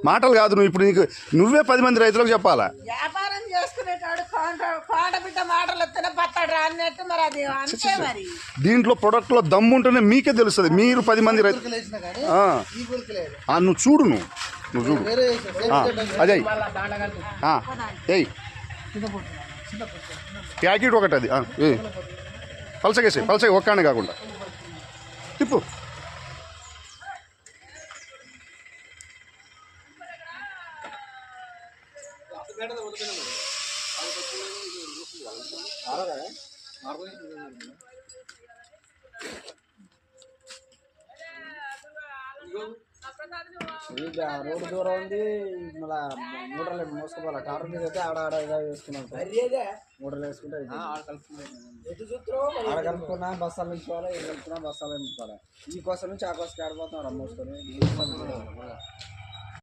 మాటలు కాదు. నువ్వు ఇప్పుడు నువ్వే 10 మంది రైతులకు చెప్పాలా. వ్యాపారం చేసుకునేటాడు కోట బిడ్డ మాటలు వస్తేనే పత్తాడు అన్నట్టు మరి అది అంతే. మరి దీంట్లో ప్రొడక్ట్లో దమ్ము ఉంటేనే మీకే తెలుస్తుంది. మీరు 10 మంది రైతులు నువ్వు చూడు, నువ్వు చూడు. అదే ఏయ్ ప్యాకెట్ ఒకటి అది పలసగేసి ఒక్కనే కాకుండా తిప్పు. రోడ్డు దూరం ఉంది, మళ్ళీ మూటర్లు మోసుకోవాలి. టాటర్ మీద అయితే ఆడ వేసుకున్నాం. మూటర్లు వేసుకుంటే ఆడ కలుపుకున్నా బస్తాలు నింపుకోవాలి, ఇది కలుపుకున్నా బస్తాలు నింపుకోవాలి. ఈ కోసం నుంచి ఆ కోసం ఆడిపోతాం మోసుకొని.